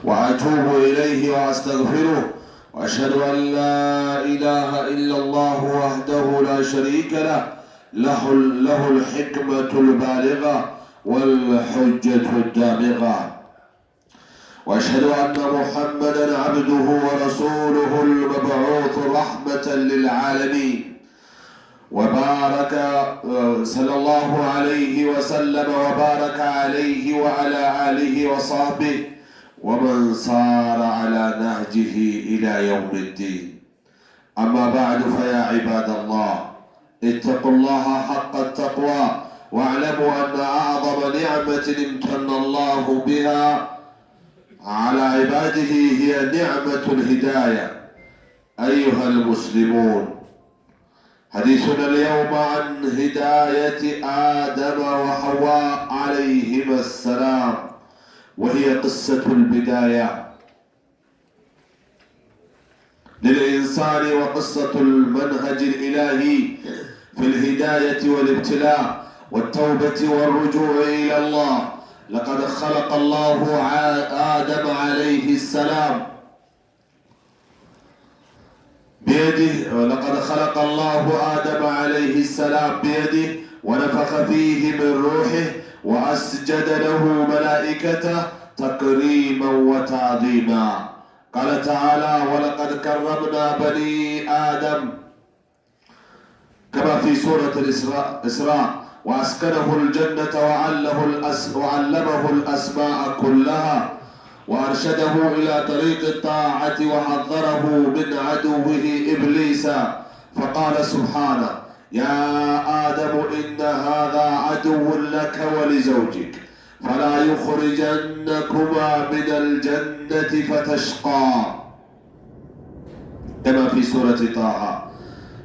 وأتوب إليه وأستغفره، وأشهد أن لا إله إلا الله وحده لا شريك له، له الحكمة البالغة والحجة الدامغة. وأشهد أن محمدًا عبده ورسوله المبعوث رحمة للعالمين، وبارك صلى الله عليه وسلم وبارك عليه وعلى آله وصحبه ومن صار على نهجه إلى يوم الدين. أما بعد، فيا عباد الله، اتقوا الله حق التقوى، واعلموا أن أعظم نعمة امتن الله بها على عباده هي نعمة الهداية. أيها المسلمون، حديثنا اليوم عن هداية آدم وحواء عليهما السلام، وهي قصة البداية للإنسان وقصة المنهج الإلهي في الهداية والابتلاء والتوبة والرجوع إلى الله. لقد خلق الله آدم عليه السلام بيده، ولقد خلق الله آدم عليه السلام بيده ونفخ فيه من روحه وأسجد له ملائكته تكريما وتعظيما. قال تعالى: ولقد كرمنا بني آدم، كما في سورة الإسراء، وأسكنه الجنة وعلمه الأسماء كلها، وأرشده إلى طريق الطاعة وحذره من عدوه إبليس، فقال سبحانه: يا آدم إن هذا عدو لك ولزوجك فلا يخرجنكما من الجنة فتشقى، كما في سورة طه.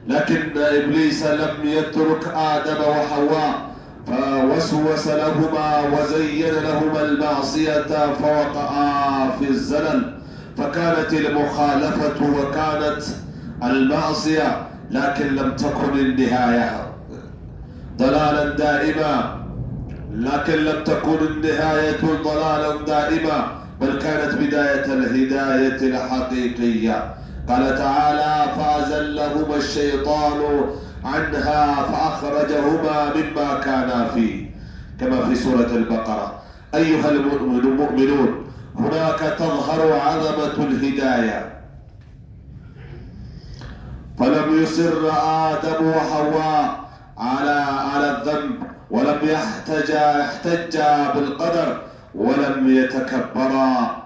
لكن إبليس لم يترك آدم وحواء، فوسوس لهما وزين لهما المعصية فوقعا في الزلل، فكانت المخالفة وكانت المعصية، لكن لم تكن النهاية ضلالا دائما، بل كانت بداية الهداية الحقيقية. قال تعالى: فأزلهما الشيطان عنها فأخرجهما مما كانا فيه، كما في سورة البقرة. أيها المؤمنون، هناك تظهر عظمة الهداية، فلم يصر آدم وحواء على الذنب، ولم يحتجا بالقدر، ولم يتكبرا،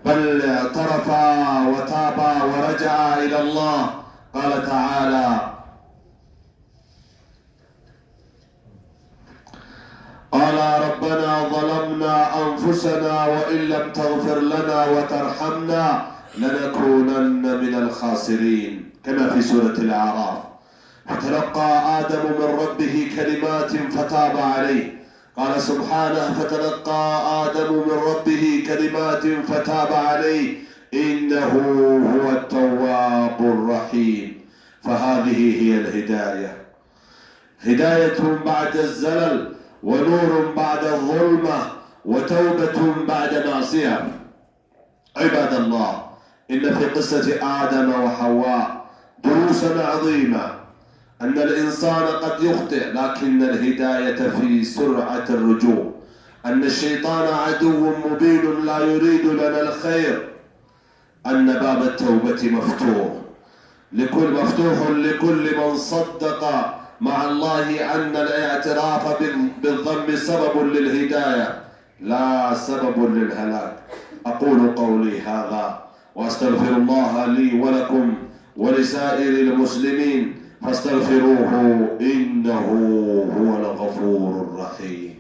بل اعترفا وتابا ورجعا إلى الله. قال تعالى: قال ربنا ظلمنا أنفسنا وإن لم تغفر لنا وترحمنا لنكونن من الخاسرين، كما في سورة الأعراف. فتلقى آدم من ربه كلمات فتاب عليه. قال سبحانه: فتلقى آدم من ربه كلمات فتاب عليه إنه هو التواب الرحيم. فهذه هي الهداية، هداية بعد الزلل، ونور بعد الظلمة، وتوبة بعد معصية. عباد الله، إن في قصة آدم وحواء دروسا عظيمة. أن الإنسان قد يخطئ، لكن الهداية في سرعة الرجوع. أن الشيطان عدو مبين لا يريد لنا الخير. أن باب التوبة مفتوح لكل من صدق مع الله أن الاعتراف بالذنب سبب للهداية لا سبب للهلاك. أقول قولي هذا وأستغفر الله لي ولكم ولسائر المسلمين، فاستغفروه إنه هو الغفور الرحيم.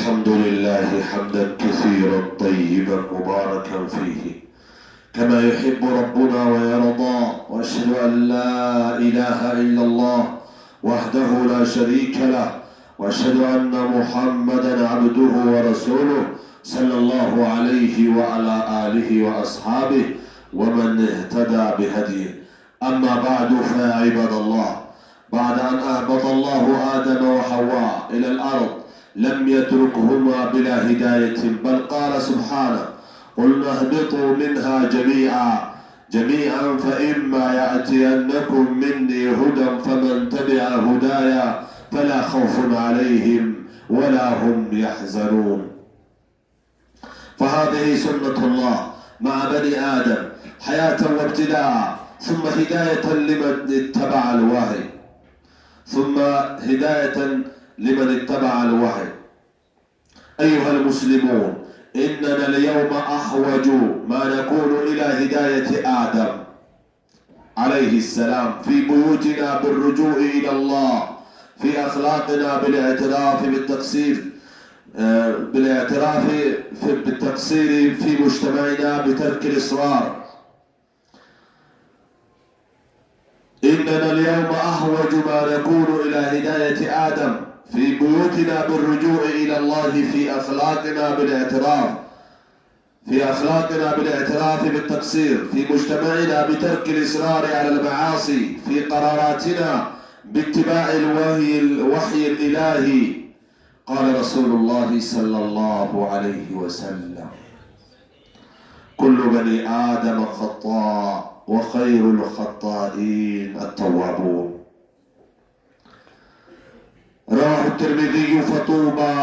الحمد لله حمدا كثيرا طيبا مباركا فيه كما يحب ربنا ويرضى، وأشهد أن لا إله إلا الله وحده لا شريك له، وأشهد أن محمدا عبده ورسوله صلى الله عليه وعلى آله وأصحابه ومن اهتدى بهديه. أما بعد فيا عباد الله، بعد أن أهبط الله آدم وحواء إلى الأرض لم يتركهما بلا هداية، بل قال سبحانه: قلنا اهبطوا منها جميعا فإما يأتينكم مني هدى فمن تبع هدايا فلا خوف عليهم ولا هم يحزنون. فهذه سنة الله مع بني آدم، حياة وابتداء، ثم هداية لمن اتبع الوحي أيها المسلمون، إننا اليوم أحوج ما نكون إلى هداية آدم عليه السلام في بيوتنا بالرجوع إلى الله، في أخلاقنا بالاعتراف بالتقصير في مجتمعنا بترك الإصرار. إننا اليوم أحوج ما نكون إلى هداية آدم في بيوتنا بالرجوع إلى الله، في أخلاقنا بالاعتراف بالتقصير في مجتمعنا بترك الإصرار على المعاصي، في قراراتنا باتباع الوحي الإلهي. قال رسول الله صلى الله عليه وسلم: كل بني آدم خطاء وخير الخطائين التوابون. رواه الترمذي: فطوبى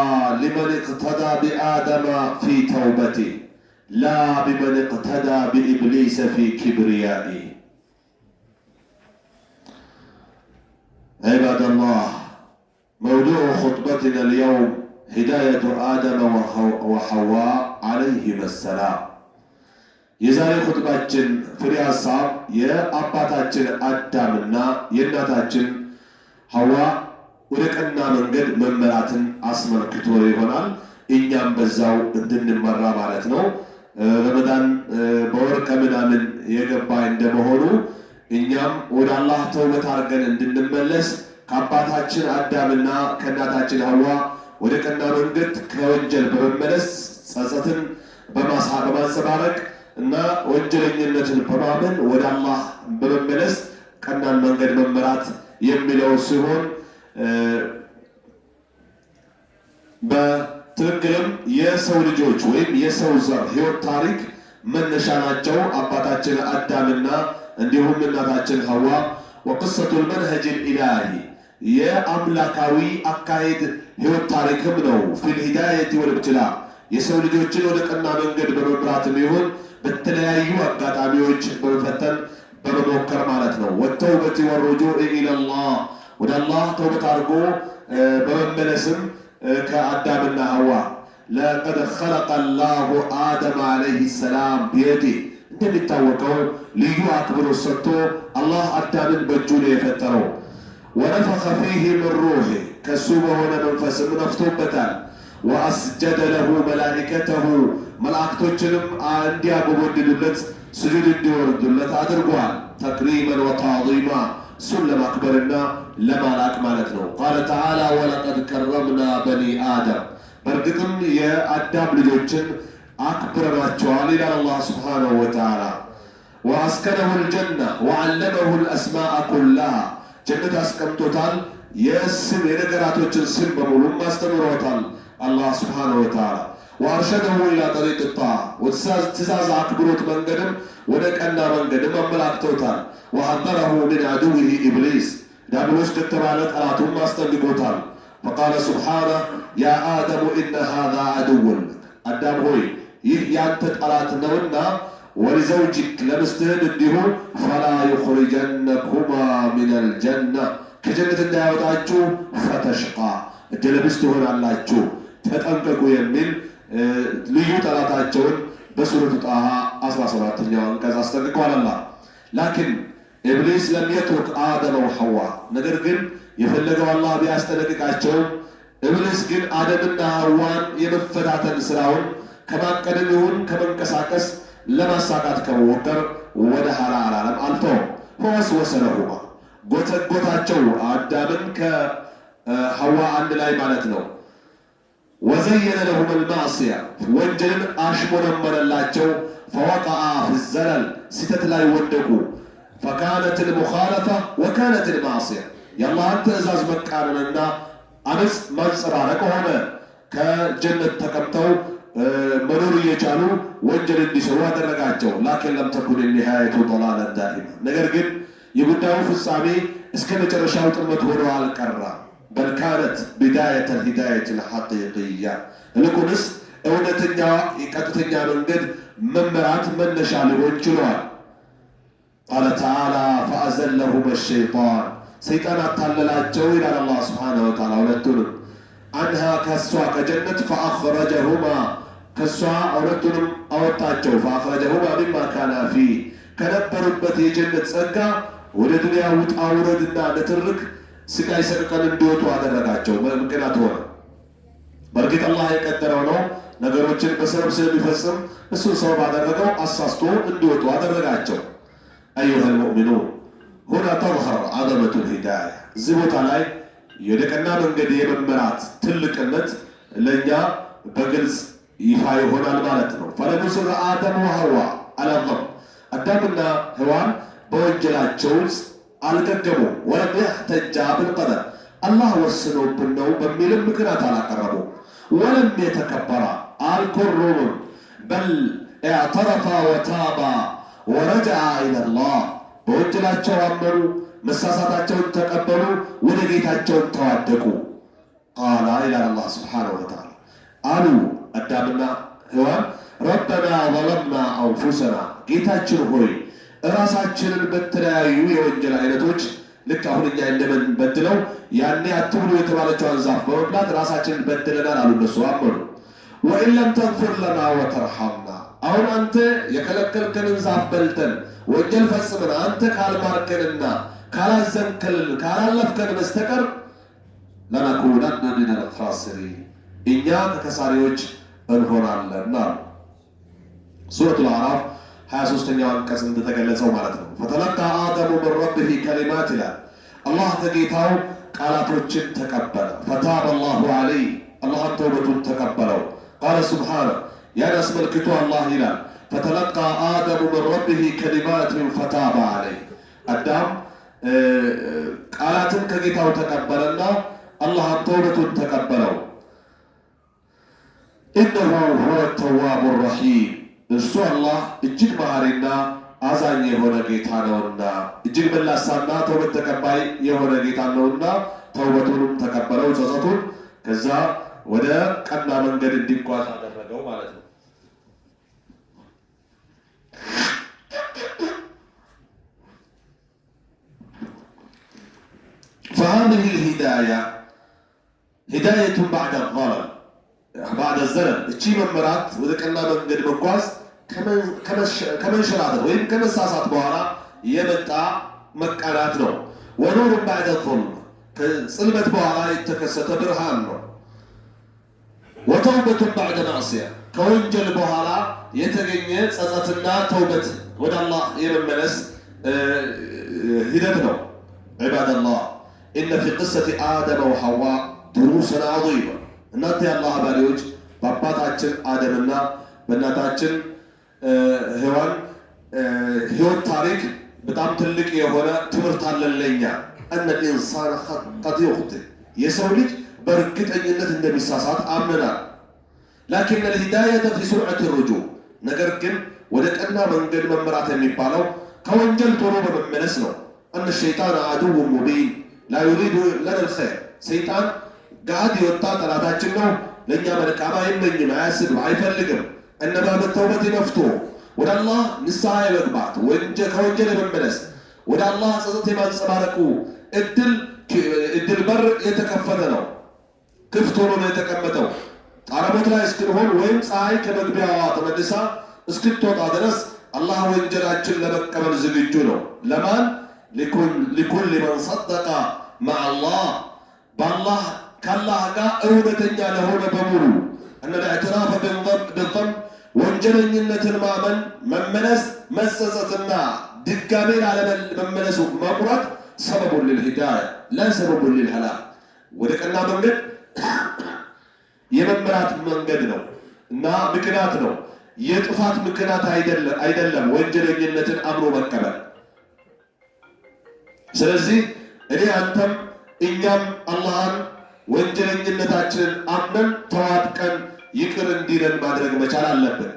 لمن اقتدى بآدم في توبته، لا بمن اقتدى بإبليس في كبريائه. عباد الله، موضوع خطبتنا اليوم هداية آدم وحواء عليهما السلام። የዛሬ ኹጥባችን ፍሬ ሀሳብ የአባታችን አዳምና የእናታችን ሐዋ ወደ ቀና መንገድ መመራትን አስመልክቶ ይሆናል። እኛም በዛው እንድንመራ ማለት ነው። ረመዳን በወር ከምናምን የገባ እንደመሆኑ እኛም ወደ አላህ ተውበት አድርገን እንድንመለስ ከአባታችን አዳምና ከእናታችን ሐዋ ወደ ቀና መንገድ ከወንጀል በመመለስ ጸጸትን በማንጸባረቅ እና ወንጀለኝነትን በማመን ወደ አላህ በመመለስ ቀናን መንገድ መመራት የሚለው ሲሆን በትክክልም የሰው ልጆች ወይም የሰው ዘር ሕይወት ታሪክ መነሻ ናቸው አባታችን አዳምና እንዲሁም እናታችን ሐዋ። ወቅሰቱል መንሀጅል ኢላሂ የአምላካዊ አካሄድ ሕይወት ታሪክም ነው። ፊል ሂዳየቲ ወልብትላ የሰው ልጆችን ወደ ቀና መንገድ በመምራትም ይሁን በተለያዩ አጋጣሚዎች በመፈተን በመሞከር ማለት ነው። ወተውበት ወሩጁዕ ኢለላህ ወደ አላህ ተውበት አድርጎ በመመለስም ከአዳምና ሐዋ ለቀድ ኸለቀ ላሁ አደም ዓለይሂ ሰላም ቢየዲህ እንደሚታወቀው ልዩ አክብሮት ሰጥቶ አላህ አዳምን በእጁ ነው የፈጠረው። ወነፈኸ ፊህ ምን ሩህ ከሱ በሆነ መንፈስም ነፍቶበታል። ወአስጀደ ለሁ መላኢከተሁ መላእክቶችንም እንዲያጎበድዱለት ስጁድ እንዲወርዱለት አድርጓል። ተክሪመን ወተዕዚማ እሱን ለማክበርና ለማላቅ ማለት ነው። ቃለ ተዓላ ወለቀድ ከረምና በኒ አደም በእርግጥም የአዳም ልጆችን አክብረናቸዋል ይላል አላህ ስብሓነሁ ወተዓላ። ወአስከነሁ ልጀና ወዓለመሁ ልአስማአ ኩላሃ ጀነት አስቀምጦታል። የስም የነገራቶችን ስም በሙሉም አስተምሮታል አላህ ስብሓነሁ ወተዓላ። ወአርሸደሁ ኢላ ጠሪቅ ጣዓ ትእዛዝ አክብሮት መንገድም ወደ ቀና መንገድም አመላክተውታል። ወሐዘረሁ ሚን ዐዱዊሂ ኢብሊስ ዲያብሎስ ከተባለ ጠላቱም አስጠንቅቆታል። ፈቃለ ሱብሓነሁ ያ አደሙ ኢነ ሃዛ ዐዱውን ለክ አዳም ሆይ ይህ ያንተ ጠላት ነውና ወሊዘውጅክ ለምስትህን እንዲሁ ፈላ ዩኽሪጀነኩማ ሚነል ጀና ከጀነት እንዳያወጣችሁ ፈተሽቃ እድለቢስ ትሆናላችሁ ተጠንቀቁ የሚል ልዩ ጠላታቸውን በሱረቱ ጣሃ 17ኛው አንቀጽ አስጠንቅቀዋል አላህ። ላኪን ኢብሊስ ለም የትሩክ አደም ወሐዋ ነገር ግን የፈለገው አላህ ቢያስጠነቅቃቸውም ኢብሊስ ግን አደምና ሐዋን የመፈታተን ስራውን ከማቀድም ይሁን ከመንቀሳቀስ ለማሳካት ከመሞከር ወደ ኋላ አላለም፣ አልተውም። ፈወስወሰ ለሁማ ጎተጎታቸው አዳምን ከሐዋ አንድ ላይ ማለት ነው። ወዘየነ ለሁም ልማዕስያ ወንጀልን አሽሞነመነላቸው። ፈወቀዓ ፊ ዘለል ስተት ላይ ወደቁ። ፈካነት ልሙኻለፈ ወካነት ልማዕስያ የአላህን ትእዛዝ መቃረንና አመፅ ማንጸባረቅ ሆነ። ከጀነት ተቀምጠው መኖር እየቻሉ ወንጀል እንዲሰሩ አደረጋቸው። ላኪን ለም ተኩን ኒሃየቱ ضላለን ዳኢማ ነገር ግን የጉዳዩ ፍጻሜ እስከ መጨረሻው ጥመት ሆኖ አልቀራም። በል ካነት ቢዳየተ ልሂዳየት ልሐቂቅያ ይልቁንስ እውነተኛ የቀጥተኛ መንገድ መመራት መነሻ ሊሆን ችሏል። ቃለ ተዓላ ፈአዘለሁም ሸይጣን ሰይጣን አታለላቸው ይላል አላህ ስብሓነሁ ወተዓላ ሁለቱንም አንሃ ከሷ ከጀነት ፈአኽረጀሁማ ከሷ ሁለቱንም አወጣቸው። ፈአኽረጀሁማ ሚማ ካና ፊህ ከነበሩበት የጀነት ጸጋ ወደ ዱንያ ውጣ ውረድና ንትርክ ስቃይ ሰቅቀን እንዲወጡ አደረጋቸው። ምክንያት ሆነ። በእርግጥ አላህ የቀደረው ነው። ነገሮችን በሰበብ ስለሚፈጽም እሱን ሰበብ አደረገው፣ አሳስቶ እንዲወጡ አደረጋቸው። አዩሃ ልሙእሚኑን ሁና ተظهر عظمة الهداية እዚህ ቦታ ላይ የደቀና መንገድ የመመራት ትልቅነት ለእኛ በግልጽ ይፋ ይሆናል ማለት ነው። ፈለም ዩስር አደም ወሐዋ ዐላ ظልም አዳምና ሔዋን በወንጀላቸው አልገገሙም። ወለም የሕተጃ ብልቀደር አላህ ወስኖብን ነው በሚልም ምክንያት አላቀረቡ። ወለም የተከበራ አልኮሩም። በል اعترف ወታባ ወረጀዐ ኢለላህ በወንጀላቸው አመኑ፣ መሳሳታቸውን ተቀበሉ፣ ወደ ጌታቸውን ተዋደቁ። ቃላ ይላል አላህ ስብሓነሁ ወተዓላ አሉ አዳምና ሔዋን ረበና ዘለምና አንፉሰና ጌታችን ሆይ እራሳችንን በተለያዩ የወንጀል አይነቶች ልክ አሁን እኛ እንደምንበድለው ያኔ አትብሉ የተባለችውን ዛፍ በመብላት ራሳችንን በድለናል አሉ። እነሱ አመኑ። ወኢን ለም ተግፊር ለና ወተርሐምና አሁን አንተ የከለከልከንን ዛፍ በልተን ወንጀል ፈጽመን አንተ ካልማርከንና ካላዘንከልን ካላለፍከን በስተቀር ለነኩነነ ሚነል ኻሲሪን እኛ ከከሳሪዎች እንሆናለን አሉ። ሱረቱል አዕራፍ 23ኛው አንቀጽ እንደተገለጸው ማለት ነው። ፈተለቃ አደሙ ምን ረቢሂ ከሊማት ይላል። አላህ ከጌታው ቃላቶችን ተቀበለ። ፈታበ አላሁ ዐለይህ አላህም ተውበቱን ተቀበለው። ቃለ ሱብሓነ ያን አስመልክቶ አላህ ይላል ፈተለቃ አደሙ ምን ረቢሂ ከሊማትን ፈታበ ዐለይህ አዳም ቃላትን ከጌታው ተቀበለና አላህም ተውበቱን ተቀበለው። ኢነሁ ሁወ ተዋቡ ረሒም እርሱ አላህ እጅግ መሐሪና አዛኝ የሆነ ጌታ ነውና እጅግ መላሳና ተውበት ተቀባይ የሆነ ጌታ ነውና ተውበቱንም ተቀበለው ጸጸቱን። ከዛ ወደ ቀና መንገድ እንዲጓዝ አደረገው ማለት ነው። فهذه الهداية هداية بعد الضلال بعد الزلل እቺ መመራት ወደ ቀና መንገድ መጓዝ ከመንሸራተት ወይም ከመሳሳት በኋላ የመጣ መቃናት ነው። ወኑር بعد الظلم ከጽልመት በኋላ የተከሰተ ብርሃን ነው። ወተውበት بعد معصية ከወንጀል በኋላ የተገኘ ጸጸትና ተውበት ወደ አላህ የመመለስ ሂደት ነው። عباد الله إن في قصة آدم وحواء دروسا عظيمة እናንተ የአላህ ባሪዎች በአባታችን አደምና በእናታችን ሔዋን ሕይወት ታሪክ በጣም ትልቅ የሆነ ትምህርት አለን ለኛ። እነ ኢንሳን ቀድ ይኽጢእ የሰው ልጅ በእርግጠኝነት እንደሚሳሳት አምነናል። ላኪን الهداية في سرعة الرجوع ነገር ግን ወደ ቀና መንገድ መመራት የሚባለው ከወንጀል ቶሎ በመመለስ ነው። እነ الشيطان عدو مبين لا يريد لنا الخير ሰይጣን ጋድ የወጣ ጠላታችን ነው። ለእኛ መልካም አይመኝም፣ አያስብም፣ አይፈልግም። እነማ በተውበት መፍቶ ወደ አላህ ንስሐ የመግባት ከወንጀል የመመለስ ወደ አላህ ጸጸት የማንጸባረቁ እድል በር የተከፈተ ነው። ክፍት ሆኖ ነው የተቀመጠው። ጣረሞት ላይ እስክንሆን ወይም ፀሐይ ከመግቢያዋ ተመልሳ እስክትወጣ ድረስ አላህ ወንጀላችን ለመቀበል ዝግጁ ነው። ለማን ሊኩል መን ሰደቀ መዐ አላህ በአላህ كالله قا أولتن لهون بمرو أن الاعتراف بالضم وانجلنينة المامن ممنس مسستنا دكامين على ممنس مقرد سبب للهداية لا سبب للهلاك ودكنا منقد የመመራት መንገድ ነው እና ምክንያት ነው የጥፋት ምክንያት አይደለም ወንጀለኝነትን አምሮ መቀበል ስለዚህ እኔ አንተም እኛም አላህን ወንጀለኝነታችንን አምነን ተዋጥቀን ይቅር እንዲለን ማድረግ መቻል አለብን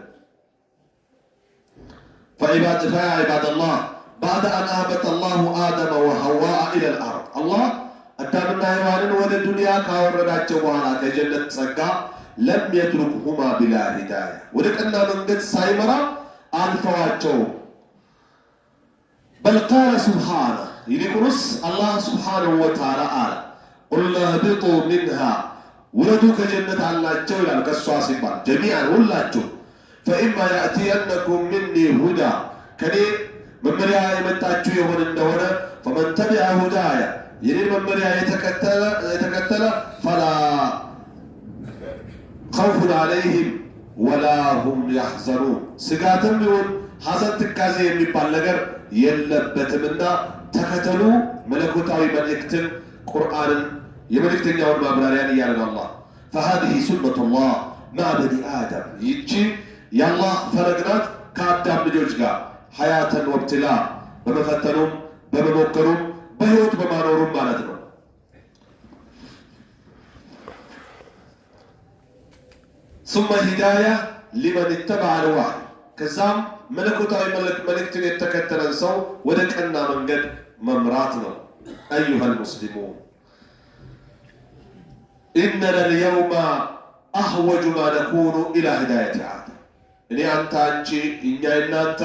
فعباد الله بعد أن أهبط الله آدم وحواء إلى الأرض الله أدامنا حيواناً ወደ ዱንያ ካወረዳቸው በኋላ ከጀነት ጸጋ لم يتركهما بلا هداية ወደ ቀና መንገድ ሳይመራ አልተዋቸው بل قال سبحانه ይልቁንስ አላህ سبحانه وتعالى አለ قلنا اهبطوا منها ውረዱ ከጀነት አላቸው ይላል ከሷ ሲባል جميعا ሁላችሁ فإما يأتينكم مني هدى ከኔ መመሪያ የመጣችሁ ይሆን እንደሆነ فمن تبع هدايا يريد ممريا يتكتل فلا خوف عليهم ولا هم يحزنون سقاتم يقول حزن تكازي يميبال نجر يلبتمنا تكتلوا ملكوتاوي ملكتن قرآن يملكتن يوم مابراريان يالنا الله فهذه سنة الله مع بني آدم يجي يالله فرقنات كادام لجوجها حياة وابتلاء بمفتنهم بممكنهم በህይወት በማኖሩ ማለት ነው ثم هداية لمن اتبع الوحي ከዛም መለኮታዊ መልእክትን የተከተለን ሰው ወደ ቀና መንገድ መምራት ነው أيها المسلمون إننا اليوم أحوج ما نكون إلى هداية آدم እኔ አንተ አንቺ እኛ እናንተ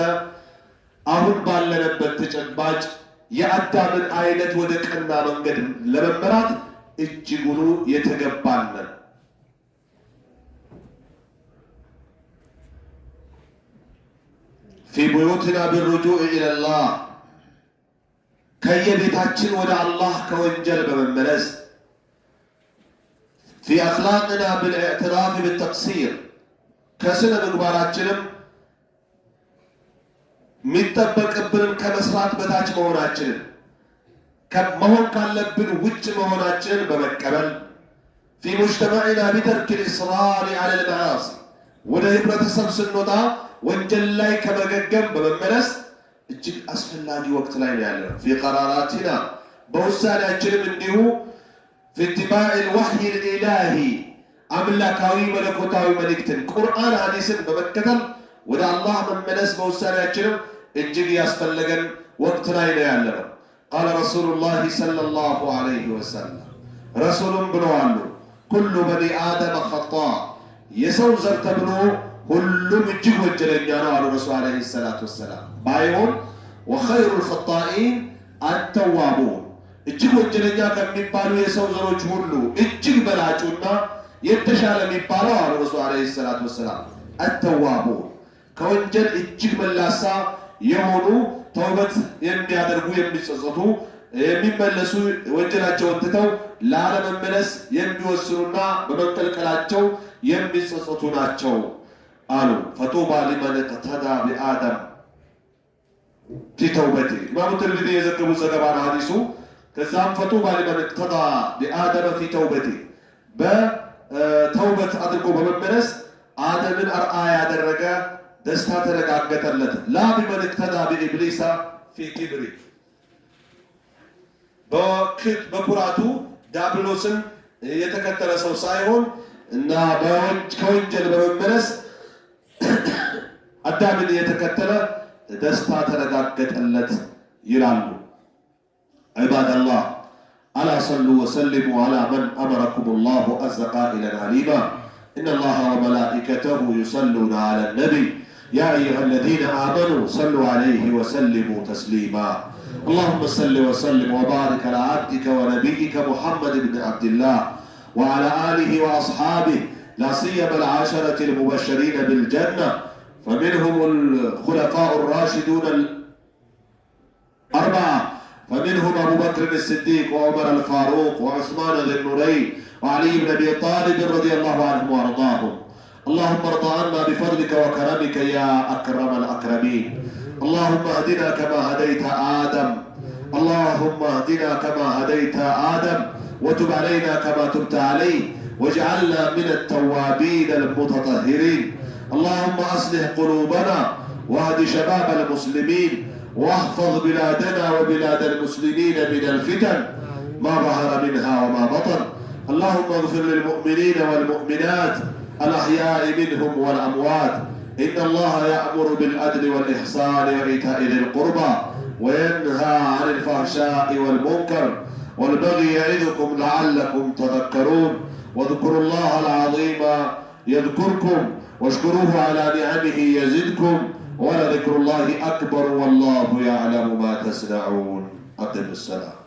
አሁን ባለንበት ተጨባጭ የአዳምን አይነት ወደ ቀና መንገድ ለመመራት እጅጉኑ የተገባን في بيوتنا بالرجوع إلى الله كي بيتاችን ወደ አላህ ከወንጀል በመመለስ في أخلاقنا بالاعتراف بالتقصير ከስነ ምግባራችንም ሚጠበቅብን ከመስራት በታች መሆናችንን ከመሆን ካለብን ውጭ መሆናችንን በመቀበል في مجتمعنا بترك الإصرار على المعاصي ወደ ህብረተሰብ ስንወጣ ወንጀል ላይ ከመገገም በመመለስ እጅግ አስፈላጊ ወቅት ላይ ነው ያለነው في قراراتنا በውሳኔያችንም እንዲሁ في اتباع الوحي الإلهي አምላካዊ መለኮታዊ መልእክትን ቁርአን ሐዲስን በመከተል ወደ አላህ መመለስ በውሳኔያችንም እጅግ ያስፈልገን ወቅት ላይ ነው ያለነው قال رسول الله صلى الله عليه وسلم رسولም ብለዋል كل بني آدم خطاء የሰው ዘር ተብሎ ሁሉም እጅግ ወንጀለኛ ነው አሉ ረሱል አለይሂ ሰላቱ ወሰላም ባይሆን وخير الخطائين التوابون እጅግ ወንጀለኛ ከሚባሉ የሰው ዘሮች ሁሉ እጅግ በላጩና የተሻለ የሚባለው አሉ ረሱል አለይሂ ሰላቱ ወሰላም التوابون ከወንጀል እጅግ መላሳ የሆኑ ተውበት የሚያደርጉ የሚጸጸቱ የሚመለሱ ወንጀላቸውን ትተው ላለመመለስ የሚወስኑና በመከልከላቸው የሚጸጸቱ ናቸው አሉ ፈጡባ ሊመን ተዳ ቢአደም في توبته ኢማሙ ትርሚዚ የዘገቡት ዘገባ ነው ሐዲሱ ከዛም ፈጡባ ሊመን ተዳ ቢአደም في توبته በተውበት አድርጎ በመመለስ አደምን አርአያ ያደረገ ደስታ ተረጋገጠለት ላ ቢመን ተዳ ቢኢብሊስ في كبره በኩራቱ ዲያብሎስን የተከተለ ሰው ሳይሆን እና ከወንጀል በመመለስ አዳምን የተከተለ ደስታ ተረጋገጠለት ይላሉ عباد الله ألا صلوا وسلموا على من أمركم الله عز قائلا عليما إن الله وملائكته يصلون على النبي يا أيها الذين آمنوا صلوا عليه وسلموا تسليما اللهم صل وسلم وبارك على عبدك ونبيك محمد بن عبد الله وعلى آله وأصحابه لا سيما العشرة المبشرين بالجنة فمنهم الخلفاء الراشدون الأربعة فمنهم أبو بكر الصديق وعمر الفاروق وعثمان ذي النورين وعلي بن أبي طالب رضي الله عنهم وأرضاهم. اللهم ارض عنا بفضلك وكرمك يا أكرم الأكرمين. اللهم اهدنا كما هديت آدم، اللهم اهدنا كما هديت آدم، وتب علينا كما تبت عليه، واجعلنا من التوابين المتطهرين. اللهم أصلح قلوبنا واهد شباب المسلمين، واحفظ بلادنا وبلاد المسلمين من الفتن ما ظهر منها وما بطن. اللهم اغفر للمؤمنين والمؤمنات الأحياء منهم والأموات. إن الله يأمر بالعدل والإحسان وإيتاء ذي القربى وينهى عن الفحشاء والمنكر والبغي يعظكم لعلكم تذكرون. واذكروا الله العظيم يذكركم واشكروه على نعمه يزدكم ولذكر الله أكبر والله يعلم ما تصنعون. أقم الصلاة.